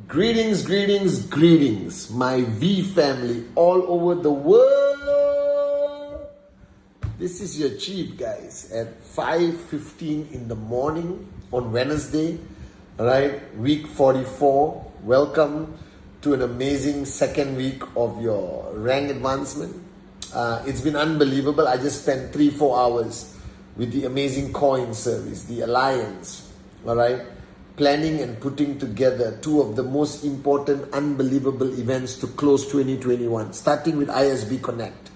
Greetings, greetings, greetings, my V family all over the world. This is your chief, guys, at 5:15 in the morning on Wednesday, right? Week 44. Welcome to an amazing second week of your rank advancement. It's been unbelievable. I just spent 3-4 hours with the amazing coin service, the Alliance, all right? Planning and putting together two of the most important, unbelievable events to close 2021, starting with ISB Connect,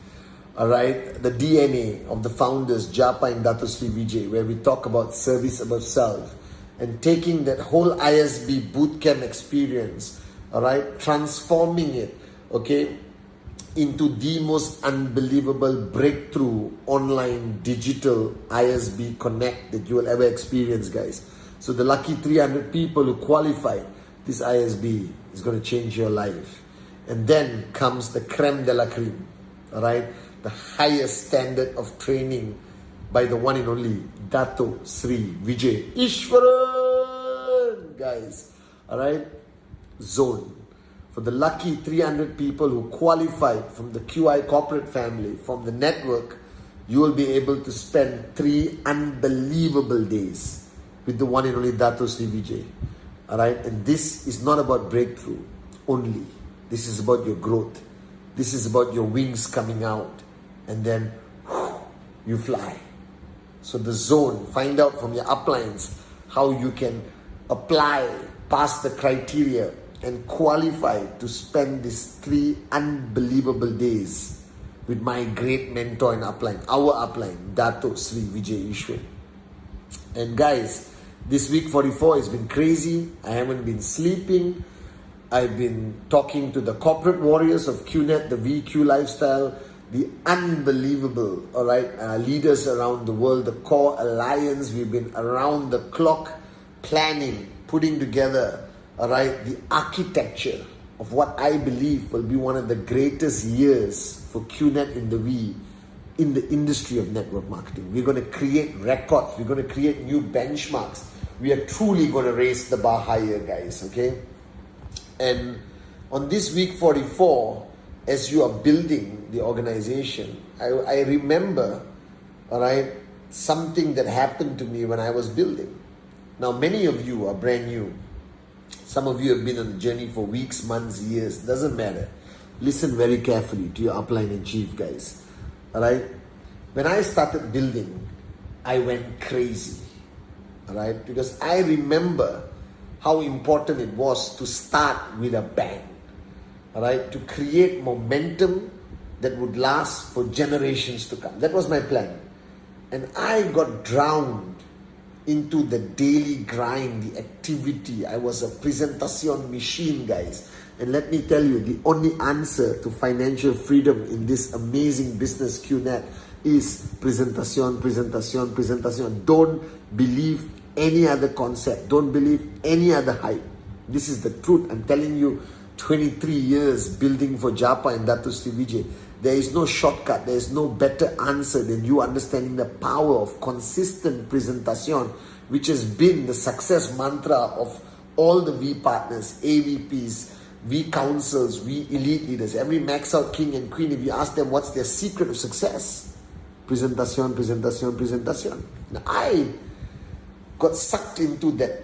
all right? The DNA of the founders, Japa and Dato Sri Vijay, where we talk about service above self, and taking that whole ISB bootcamp experience, all right, transforming it, okay, into the most unbelievable breakthrough online digital ISB Connect that you will ever experience, guys. So the lucky 300 people who qualified this ISB is going to change your life. And then comes the creme de la creme, all right? The highest standard of training by the one and only Dato Sri Vijay Ishwaran, guys, all right? Zone. For the lucky 300 people who qualified from the QI corporate family, from the network, you will be able to spend 3 unbelievable days with the one and only Dato Sri Vijay. Alright? And this is not about breakthrough only. This is about your growth. This is about your wings coming out. And then you fly. So the zone, find out from your uplines how you can apply, pass the criteria, and qualify to spend these 3 unbelievable days with my great mentor and upline, our upline, Dato Sri Vijay Ishwaran. And guys, this week 44 has been crazy. I haven't been sleeping. I've been talking to the corporate warriors of Qnet, the VQ lifestyle, the unbelievable, all right, leaders around the world, the core alliance. We've been around the clock planning, putting together, all right, the architecture of what I believe will be one of the greatest years for Qnet in the V in the industry of network marketing. We're going to create records. We're going to create new benchmarks. We are truly going to raise the bar higher, guys, okay? And on this week 44, as you are building the organization, I remember, all right, something that happened to me when I was building. Now, many of you are brand new. Some of you have been on the journey for weeks, months, years. Doesn't matter. Listen very carefully to your upline and chief, guys. Alright? When I started building, I went crazy. Alright? Because I remember how important it was to start with a bang. Alright? To create momentum that would last for generations to come. That was my plan. And I got drowned into the daily grind, the activity. I was a presentation machine, guys. And let me tell you, the only answer to financial freedom in this amazing business Qnet is presentation. Don't believe any other concept. Don't believe any other hype. This is the truth. I'm telling you, 23 years building for Japa and Dato Sri Vijay. There is no shortcut. There is no better answer than you understanding the power of consistent presentation, which has been the success mantra of all the V partners, AVPs, V councils, V elite leaders. Every max out king and queen, if you ask them what's their secret of success, presentation. Now, I got sucked into that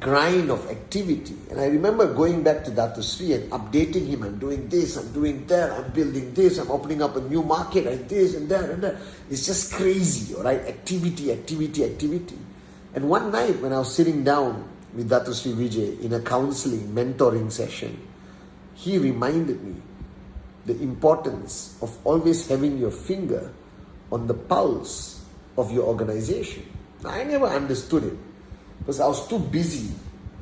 grind of activity. And I remember going back to Dato Sri and updating him. I'm doing this, I'm doing that, I'm building this, I'm opening up a new market and this and that and that. It's just crazy, all right? Activity. And one night when I was sitting down with Dato Sri Vijay in a counseling, mentoring session, he reminded me the importance of always having your finger on the pulse of your organization. Now, I never understood it because I was too busy,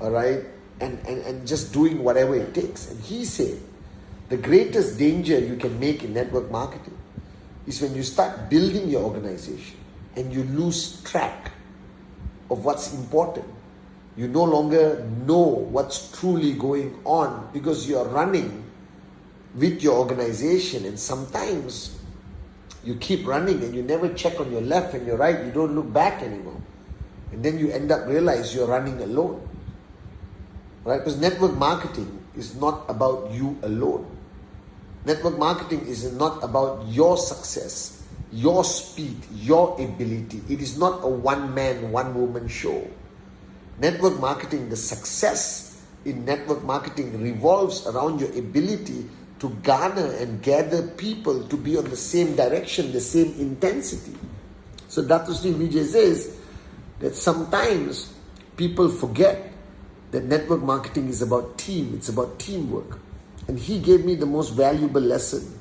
all right, and just doing whatever it takes. And he said, the greatest danger you can make in network marketing is when you start building your organization and you lose track of what's important. You no longer know what's truly going on because you're running with your organization, and sometimes you keep running and you never check on your left and your right. You don't look back anymore. And then you end up realize you're running alone. Right? Because network marketing is not about you alone. Network marketing is not about your success, your speed, your ability. It is not a one-man, one-woman show. Network marketing, the success in network marketing revolves around your ability to garner and gather people to be on the same direction, the same intensity. So Dr. Sri Vijay says that sometimes people forget that network marketing is about team, it's about teamwork. And he gave me the most valuable lesson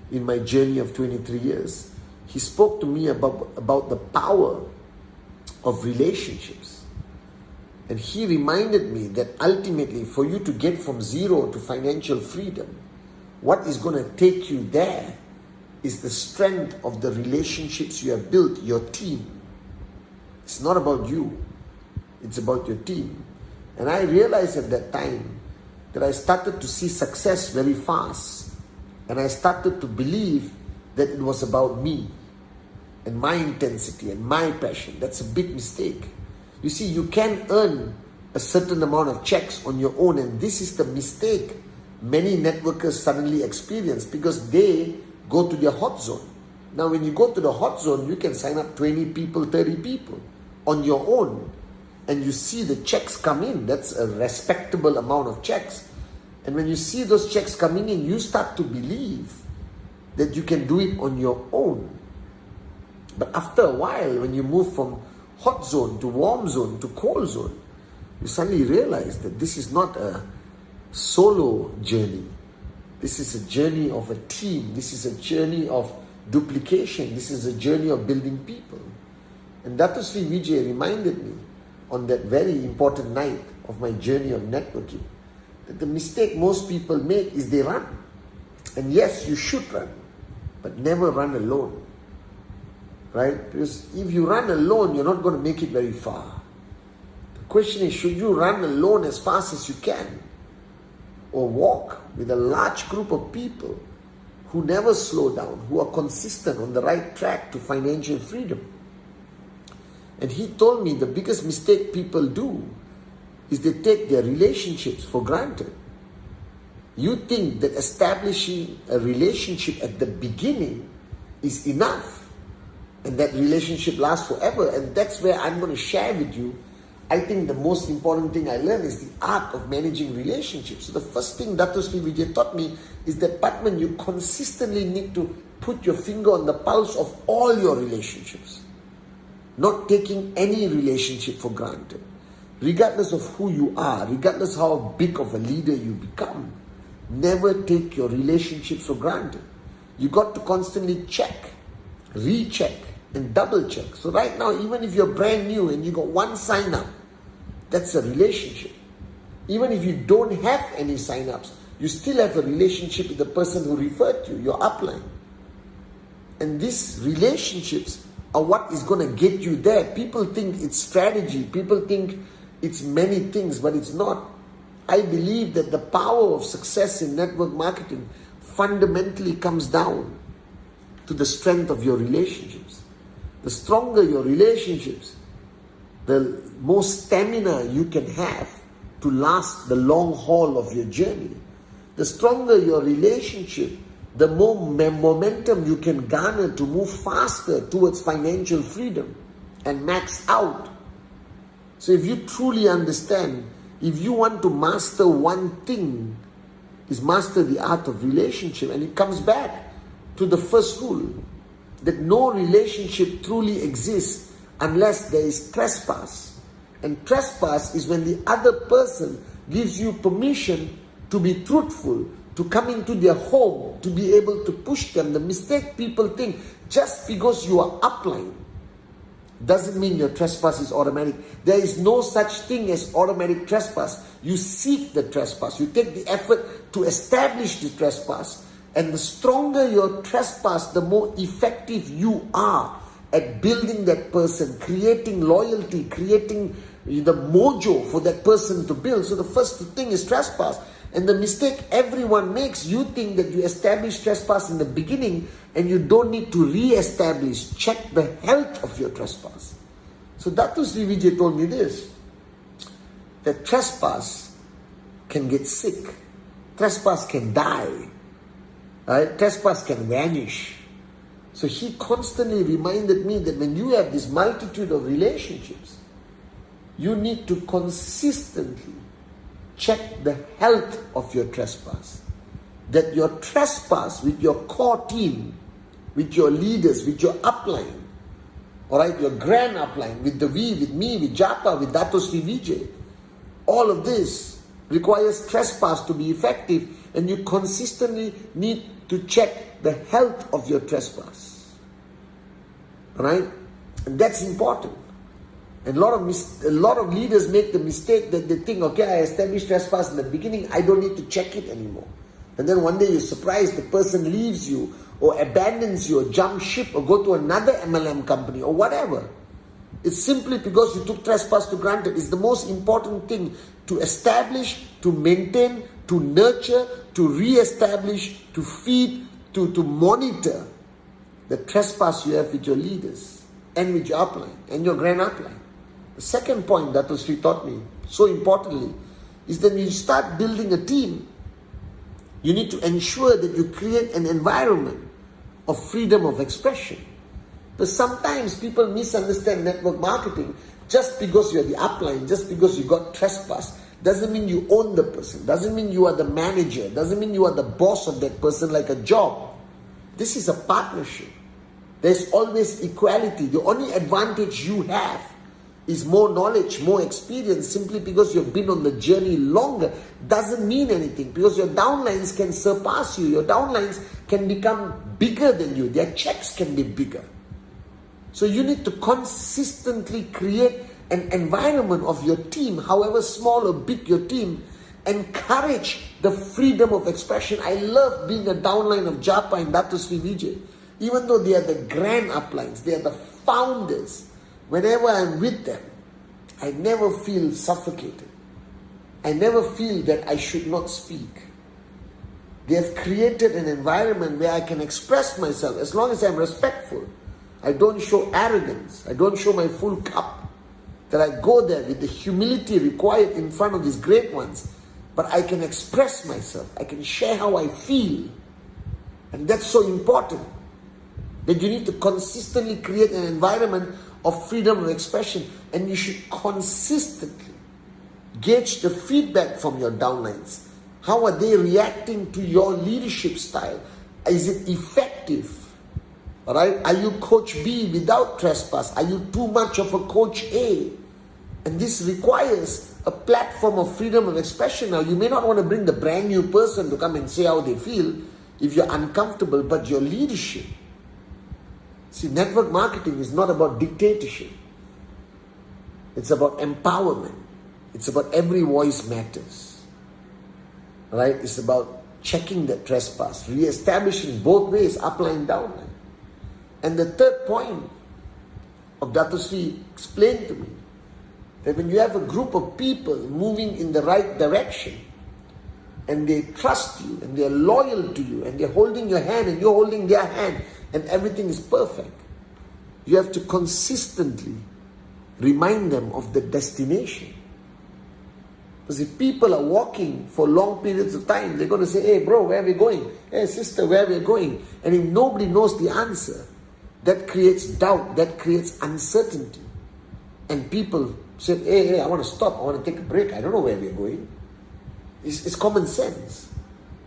in my journey of 23 years. He spoke to me about the power of relationships. And he reminded me that ultimately for you to get from zero to financial freedom, what is going to take you there is the strength of the relationships you have built, your team. It's not about you, it's about your team. And I realized at that time that I started to see success very fast. And I started to believe that it was about me and my intensity and my passion. That's a big mistake. You see, you can earn a certain amount of checks on your own, and this is the mistake many networkers suddenly experience because they go to their hot zone. Now, when you go to the hot zone, you can sign up 20 people, 30 people on your own, and you see the checks come in. That's a respectable amount of checks. And when you see those checks coming in, you start to believe that you can do it on your own. But after a while, when you move from hot zone to warm zone to cold zone, you suddenly realize that this is not a solo journey. This is a journey of a team. This is a journey of duplication. This is a journey of building people. And Dr. Sri Vijay reminded me on that very important night of my journey of networking that the mistake most people make is they run. And yes, you should run, but never run alone. Right? Because if you run alone, you're not going to make it very far. The question is, should you run alone as fast as you can? Or walk with a large group of people who never slow down, who are consistent on the right track to financial freedom? And he told me the biggest mistake people do is they take their relationships for granted. You think that establishing a relationship at the beginning is enough and that relationship lasts forever. And that's where I'm going to share with you, I think the most important thing I learned is the art of managing relationships. So the first thing Dr. Sri Vijay taught me is that, Pathman, you consistently need to put your finger on the pulse of all your relationships. Not taking any relationship for granted. Regardless of who you are, regardless how big of a leader you become, never take your relationships for granted. You got to constantly check, recheck, and double check. So right now, even if you're brand new and you got one sign up, that's a relationship. Even if you don't have any sign ups, you still have a relationship with the person who referred to you, your upline. And these relationships are what is going to get you there. People think it's strategy. People think it's many things, but it's not. I believe that the power of success in network marketing fundamentally comes down to the strength of your relationships. The stronger your relationships, the more stamina you can have to last the long haul of your journey. The stronger your relationship, the more momentum you can garner to move faster towards financial freedom and max out. So if you truly understand, if you want to master one thing, is master the art of relationship. And it comes back to the first rule, that no relationship truly exists unless there is trespass. And trespass is when the other person gives you permission to be truthful, to come into their home, to be able to push them. The mistake people think, just because you are upline, doesn't mean your trespass is automatic. There is no such thing as automatic trespass. You seek the trespass. You take the effort to establish the trespass. And the stronger your trespass, the more effective you are at building that person, creating loyalty, creating the mojo for that person to build. So the first thing is trespass. And the mistake everyone makes, you think that you establish trespass in the beginning and you don't need to re-establish. Check the health of your trespass. So Dr. Sri Vijay told me this, that trespass can get sick. Trespass can die. Right? Trespass can vanish. So he constantly reminded me that when you have this multitude of relationships, you need to consistently check the health of your trespass. That your trespass with your core team, with your leaders, with your upline, alright, your grand upline, with the V, with me, with Japa, with Dato Sri Vijay, all of this requires trespass to be effective, and you consistently need to check the health of your trespass. Alright? And that's important. And a lot of leaders make the mistake that they think, okay, I established trespass in the beginning, I don't need to check it anymore. And then one day you're surprised the person leaves you or abandons you or jumps ship or go to another MLM company or whatever. It's simply because you took trespass to granted. It's the most important thing to establish, to maintain, to nurture, to re-establish, to feed, to monitor the trespass you have with your leaders and with your upline and your grand upline. The second point that Sri taught me, so importantly, is that when you start building a team, you need to ensure that you create an environment of freedom of expression. But sometimes people misunderstand network marketing. Just because you're the upline, just because you got trespass, doesn't mean you own the person, doesn't mean you are the manager, doesn't mean you are the boss of that person like a job. This is a partnership. There's always equality. The only advantage you have is more knowledge, more experience. Simply because you've been on the journey longer doesn't mean anything, because your downlines can surpass you. Your downlines can become bigger than you. Their checks can be bigger. So you need to consistently create an environment of your team, however small or big your team, encourage the freedom of expression. I love being a downline of Japa and Dato Sri Vijay. Even though they are the grand uplines, they are the founders, whenever I'm with them, I never feel suffocated. I never feel that I should not speak. They have created an environment where I can express myself as long as I'm respectful. I don't show arrogance. I don't show my full cup. That I go there with the humility required in front of these great ones. But I can express myself. I can share how I feel. And that's so important. That you need to consistently create an environment of freedom of expression. And you should consistently gauge the feedback from your downlines. How are they reacting to your leadership style? Is it effective? Alright? Are you Coach B without trespass? Are you too much of a Coach A? And this requires a platform of freedom of expression. Now, you may not want to bring the brand new person to come and say how they feel if you're uncomfortable, but your leadership. See, network marketing is not about dictatorship. It's about empowerment. It's about every voice matters. Right? It's about checking that trespass, re-establishing both ways, upline, downline. And the third point of Dato Sri explained to me, that when you have a group of people moving in the right direction, and they trust you, and they're loyal to you, and they're holding your hand, and you're holding their hand, and everything is perfect, you have to consistently remind them of the destination. Because if people are walking for long periods of time, they're going to say, hey bro, where are we going? Hey sister, where are we going? And if nobody knows the answer, that creates doubt, that creates uncertainty. And people say, hey, I want to stop, I want to take a break, I don't know where we're going. It's common sense.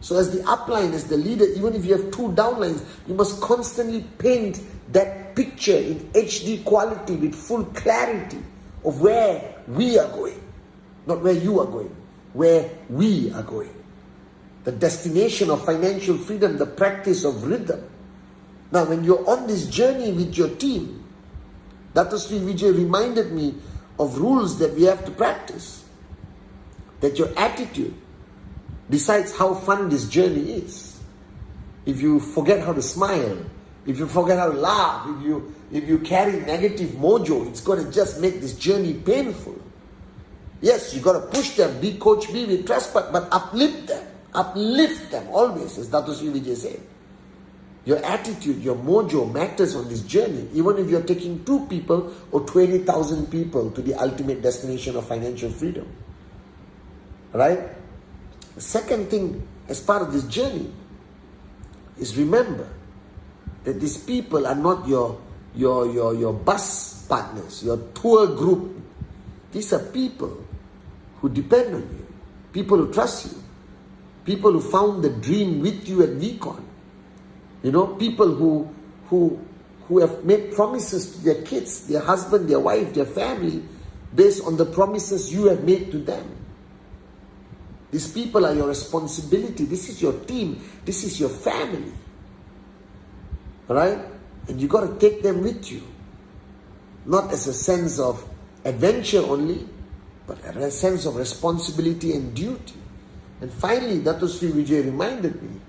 So as the upline, as the leader, even if you have two downlines, you must constantly paint that picture in HD quality with full clarity of where we are going. Not where you are going, where we are going. The destination of financial freedom, the practice of rhythm. Now, when you're on this journey with your team, Dato Sri Vijay reminded me of rules that we have to practice. That your attitude decides how fun this journey is. If you forget how to smile, if you forget how to laugh, if you carry negative mojo, it's going to just make this journey painful. Yes, you got to push them, be coach, be with trespass, but uplift them always, as Dato Sri Vijay said. Your attitude, your mojo matters on this journey, even if you're taking 2 people or 20,000 people to the ultimate destination of financial freedom. Right? The second thing as part of this journey is remember that these people are not your bus partners, your tour group. These are people who depend on you, people who trust you, people who found the dream with you at VCon. You know, people who have made promises to their kids, their husband, their wife, their family, based on the promises you have made to them. These people are your responsibility. This is your team. This is your family. Right? And you got to take them with you. Not as a sense of adventure only, but as a sense of responsibility and duty. And finally, Dato Sri Vijay reminded me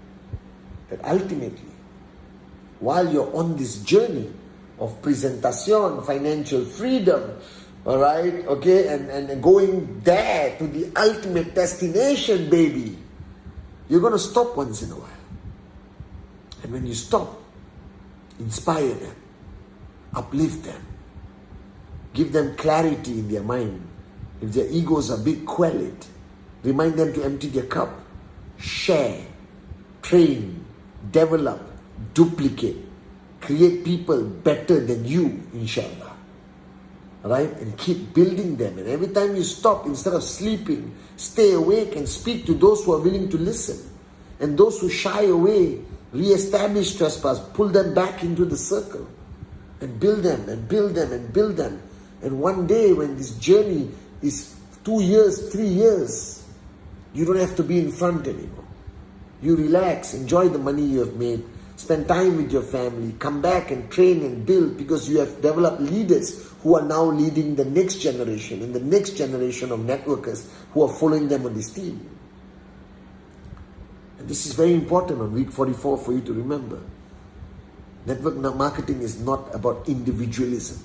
that ultimately, while you're on this journey of presentation, financial freedom, all right, okay, and going there to the ultimate destination, baby, you're going to stop once in a while. And when you stop, inspire them, uplift them, give them clarity in their mind. If their egos are big, quell it. Remind them to empty their cup. Share, train, develop, duplicate, create people better than you, inshallah. Right? And keep building them. And every time you stop, instead of sleeping, stay awake and speak to those who are willing to listen. And those who shy away, re-establish trespass, pull them back into the circle. And build them, and build them, and build them. And one day when this journey is 2 years, 3 years, you don't have to be in front anymore. You relax, enjoy the money you have made, spend time with your family, come back and train and build, because you have developed leaders who are now leading the next generation and the next generation of networkers who are following them on this team. And this is very important on week 44 for you to remember. Network marketing is not about individualism.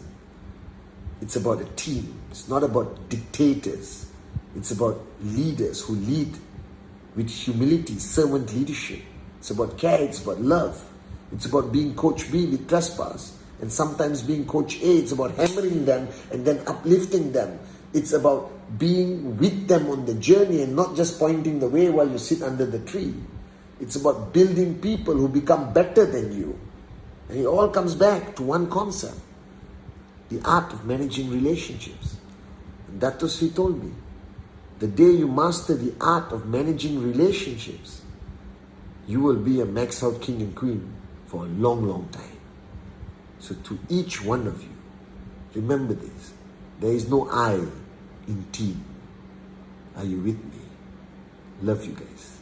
It's about a team. It's not about dictators. It's about leaders who lead with humility, servant leadership. It's about care, it's about love. It's about being Coach B with trespass. And sometimes being Coach A, it's about hammering them and then uplifting them. It's about being with them on the journey and not just pointing the way while you sit under the tree. It's about building people who become better than you. And it all comes back to one concept: the art of managing relationships. And Dato Sri told me, the day you master the art of managing relationships, you will be a max out king and queen for a long, long time. So to each one of you, remember this: there is no I in team. Are you with me? Love you guys.